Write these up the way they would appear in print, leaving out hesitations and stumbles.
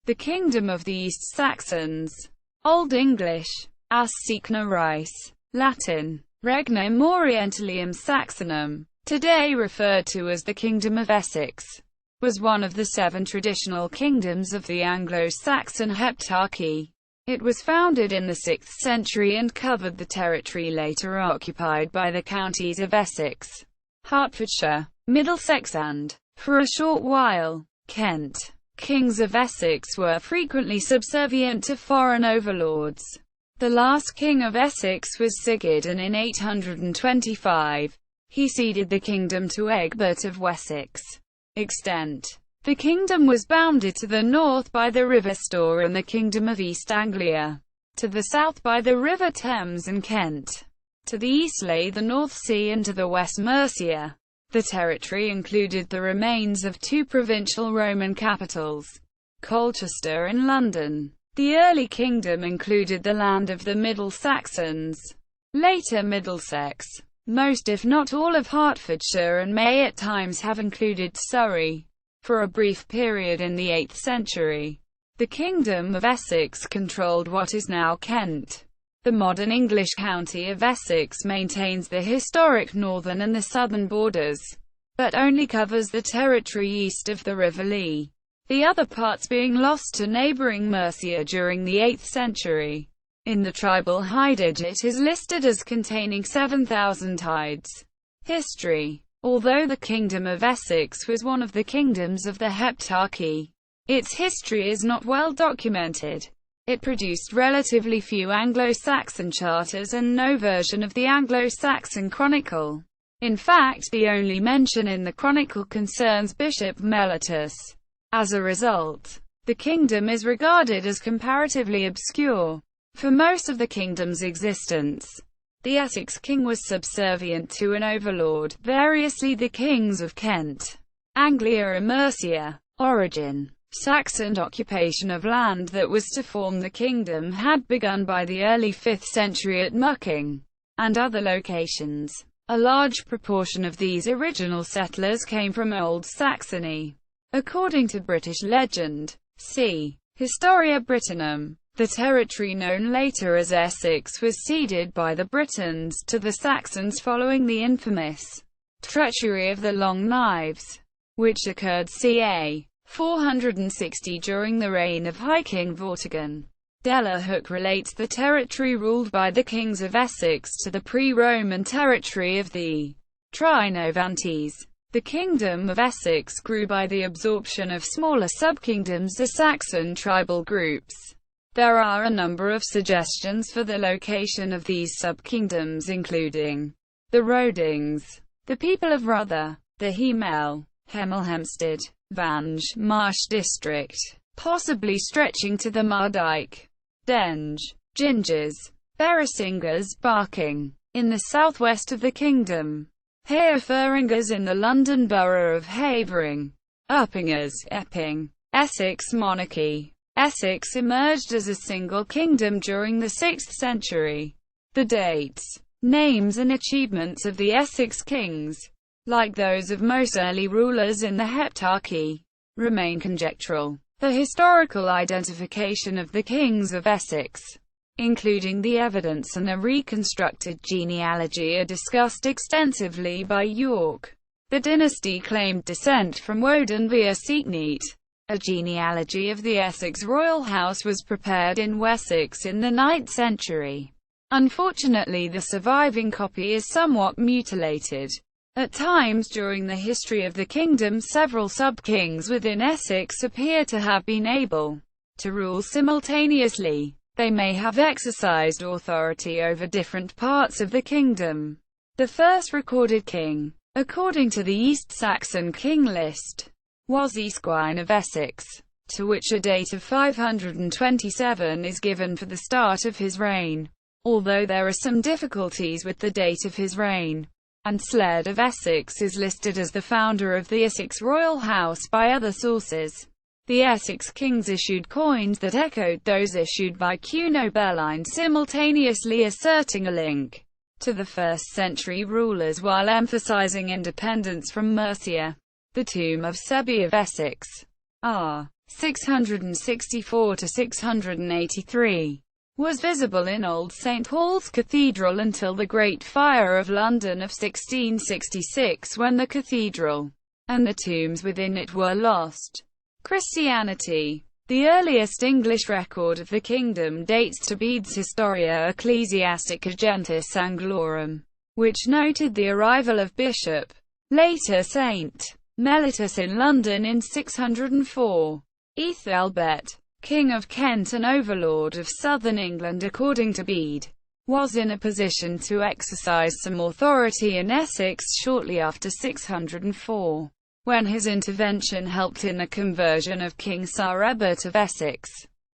The Kingdom of the East Saxons. Old English. Ēast Seaxna Rīce. Latin. Regnum Orientalium Saxonum. Today referred to as the Kingdom of Essex, was one of the 7 traditional kingdoms of the Anglo-Saxon Heptarchy. It was founded in the 6th century and covered the territory later occupied by the counties of Essex, Hertfordshire, Middlesex and, for a short while, Kent. Kings of Essex were frequently subservient to foreign overlords. The last king of Essex was Sigered, and in 825, he ceded the kingdom to Egbert of Wessex. Extent. The kingdom was bounded to the north by the River Stour and the Kingdom of East Anglia, to the south by the River Thames and Kent. To the east lay the North Sea, and to the west Mercia. The territory included the remains of 2 provincial Roman capitals, Colchester and London. The early kingdom included the land of the Middle Saxons, later Middlesex, most if not all of Hertfordshire, and may at times have included Surrey. For a brief period in the 8th century, the Kingdom of Essex controlled what is now Kent. The modern English county of Essex maintains the historic northern and the southern borders, but only covers the territory east of the River Lee, the other parts being lost to neighbouring Mercia during the 8th century. In the tribal hidage it is listed as containing 7,000 hides. History. Although the Kingdom of Essex was one of the kingdoms of the Heptarchy, its history is not well documented. It produced relatively few Anglo-Saxon charters and no version of the Anglo-Saxon Chronicle. In fact, the only mention in the Chronicle concerns Bishop Mellitus. As a result, the kingdom is regarded as comparatively obscure. For most of the kingdom's existence, the Essex king was subservient to an overlord, variously the kings of Kent, Anglia and Mercia. Origin. Saxon occupation of land that was to form the kingdom had begun by the early 5th century at Mucking and other locations. A large proportion of these original settlers came from Old Saxony. According to British legend, c. Historia Brittonum, the territory known later as Essex was ceded by the Britons to the Saxons following the infamous treachery of the Long Knives, which occurred ca. 460 during the reign of High King Vortigern. Della Hook relates the territory ruled by the kings of Essex to the pre-Roman territory of the Trinovantes. The Kingdom of Essex grew by the absorption of smaller subkingdoms, the Saxon tribal groups. There are a number of suggestions for the location of these subkingdoms, including the Rodings, the people of Rother, the Hemel, Hemel-Hempstead, Vange, Marsh district, possibly stretching to the Mardyke, Denge, Gingers, Beresingers, Barking, in the southwest of the kingdom, Herefordshire in the London borough of Havering, Uppingers, Epping. Essex Monarchy. Essex emerged as a single kingdom during the 6th century. The dates, names and achievements of the Essex kings, like those of most early rulers in the Heptarchy, remain conjectural. The historical identification of the kings of Essex, including the evidence and a reconstructed genealogy, are discussed extensively by York. The dynasty claimed descent from Woden via Seackneat. A genealogy of the Essex royal house was prepared in Wessex in the 9th century. Unfortunately, the surviving copy is somewhat mutilated. At times during the history of the kingdom, several sub-kings within Essex appear to have been able to rule simultaneously. They may have exercised authority over different parts of the kingdom. The first recorded king, according to the East Saxon king list, was Ēast of Essex, to which a date of 527 is given for the start of his reign, although there are some difficulties with the date of his reign. And Sled of Essex is listed as the founder of the Essex royal house by other sources. The Essex kings issued coins that echoed those issued by Cunobeline, simultaneously asserting a link to the 1st century rulers while emphasizing independence from Mercia. The tomb of Sebi of Essex, R. 664 to 683, was visible in Old St. Paul's Cathedral until the Great Fire of London of 1666, when the cathedral and the tombs within it were lost. Christianity. The earliest English record of the kingdom dates to Bede's Historia Ecclesiastica Gentis Anglorum, which noted the arrival of Bishop, later Saint, Mellitus in London in 604. Ethelbert, King of Kent and overlord of southern England according to Bede, was in a position to exercise some authority in Essex shortly after 604. When his intervention helped in the conversion of King Sir Egbert of Wessex,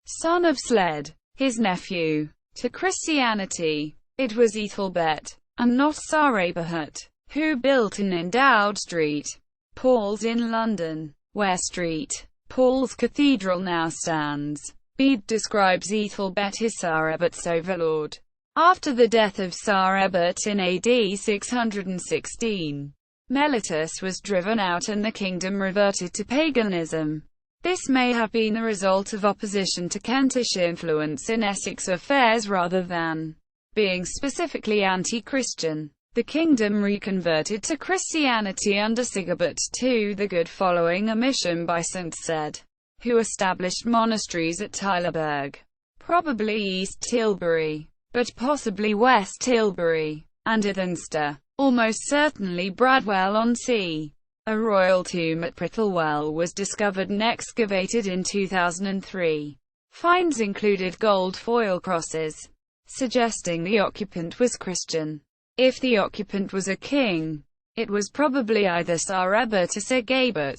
son of Sled, his nephew, to Christianity. It was Ethelbert, and not Sir Egbert, who built and endowed St. Paul's in London, where St. Paul's Cathedral now stands. Bede describes Ethelbert as Sir Egbert's overlord. After the death of Sir Egbert in AD 616, Mellitus was driven out and the kingdom reverted to paganism. This may have been the result of opposition to Kentish influence in Essex affairs rather than being specifically anti-Christian. The kingdom reconverted to Christianity under Sigebert II the Good following a mission by St. Ced, who established monasteries at Tylerberg, probably East Tilbury, but possibly West Tilbury, and at Unster. Almost certainly Bradwell-on-Sea. A royal tomb at Prittlewell was discovered and excavated in 2003. Finds included gold foil crosses, suggesting the occupant was Christian. If the occupant was a king, it was probably either Sir Egbert or Sigebert,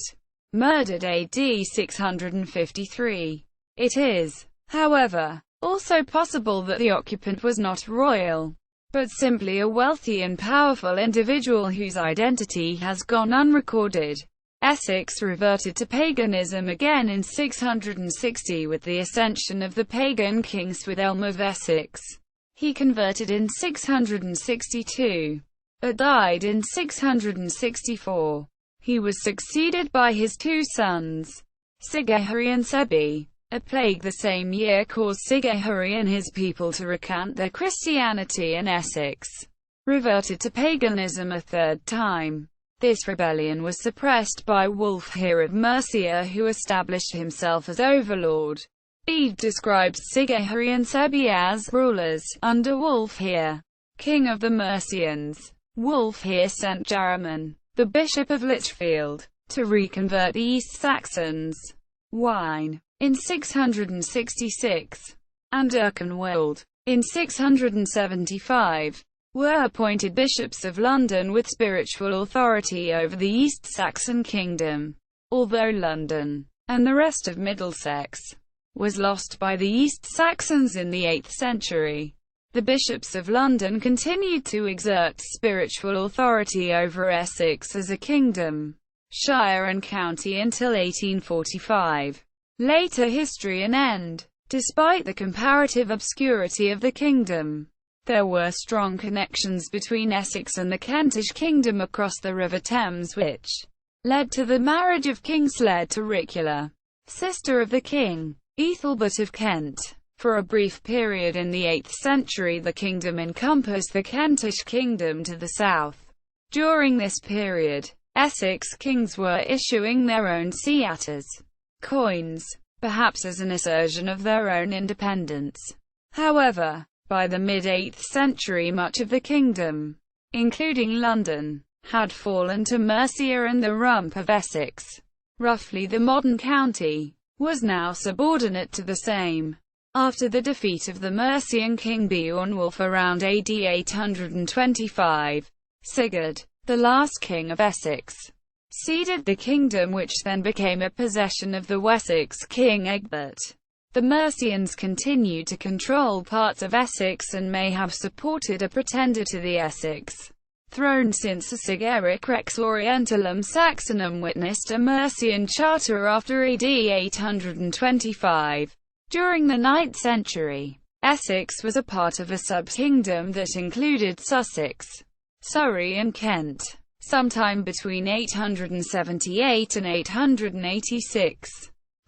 murdered AD 653. It is, however, also possible that the occupant was not royal, but simply a wealthy and powerful individual whose identity has gone unrecorded. Essex reverted to paganism again in 660 with the ascension of the pagan king Swithelm of Essex. He converted in 662, but died in 664. He was succeeded by his two sons, Sigered and Sebi. A plague the same year caused Sigered and his people to recant their Christianity, and Essex reverted to paganism a third time. This rebellion was suppressed by Wulfhere of Mercia, who established himself as overlord. Bede describes Sigered and Sebi as rulers under Wulfhere, king of the Mercians. Wulfhere sent Jaruman, the Bishop of Lichfield, to reconvert the East Saxons. Wine in 666, and Erkenwald in 675, were appointed bishops of London with spiritual authority over the East Saxon kingdom. Although London, and the rest of Middlesex, was lost by the East Saxons in the 8th century, the bishops of London continued to exert spiritual authority over Essex as a kingdom, shire and county until 1845. Later history and end. Despite the comparative obscurity of the kingdom, there were strong connections between Essex and the Kentish kingdom across the River Thames, which led to the marriage of King Sled to Ricula, sister of the king, Ethelbert of Kent. For a brief period in the 8th century, the kingdom encompassed the Kentish kingdom to the south. During this period, Essex kings were issuing their own seaters, coins, perhaps as an assertion of their own independence. However, by the mid-8th century much of the kingdom, including London, had fallen to Mercia, and the rump of Essex, roughly the modern county, was now subordinate to the same. After the defeat of the Mercian king Beornwulf around AD 825, Sigurd, the last king of Essex, ceded the kingdom, which then became a possession of the Wessex king Egbert. The Mercians continued to control parts of Essex and may have supported a pretender to the Essex throne since the Sigered Rex Orientalium Saxonum witnessed a Mercian charter after AD 825. During the 9th century, Essex was a part of a sub-kingdom that included Sussex, Surrey and Kent. Sometime between 878 and 886,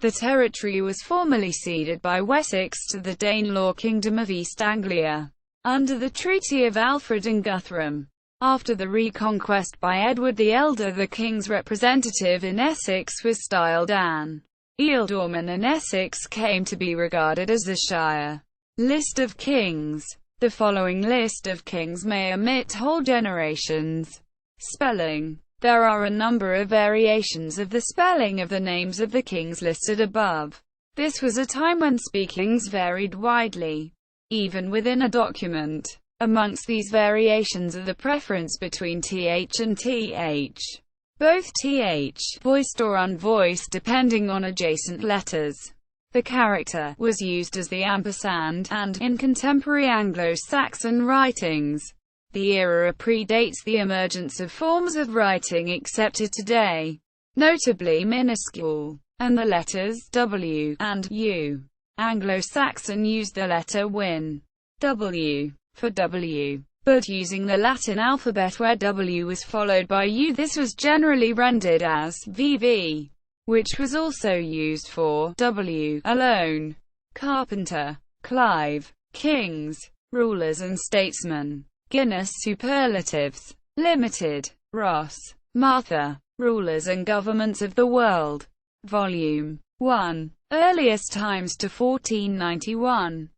The territory was formally ceded by Wessex to the Danelaw Kingdom of East Anglia, under the Treaty of Alfred and Guthrum. After the reconquest by Edward the Elder, the king's representative in Essex was styled an ealdorman, and Essex came to be regarded as a shire. List of kings. The following list of kings may omit whole generations. Spelling. There are a number of variations of the spelling of the names of the kings listed above. This was a time when spellings varied widely, even within a document. Amongst these variations are the preference between th and th. Both th, voiced or unvoiced depending on adjacent letters. The character was used as the ampersand, and, in contemporary Anglo-Saxon writings, the era predates the emergence of forms of writing accepted today, notably minuscule, and the letters w and u. Anglo-Saxon used the letter win, w, for w, but using the Latin alphabet where w was followed by u, this was generally rendered as vv, which was also used for w alone. Carpenter, Clive, kings, rulers and statesmen. Guinness superlatives. Limited. Ross, Martha. Rulers and Governments of the World. Volume 1. Earliest times to 1491.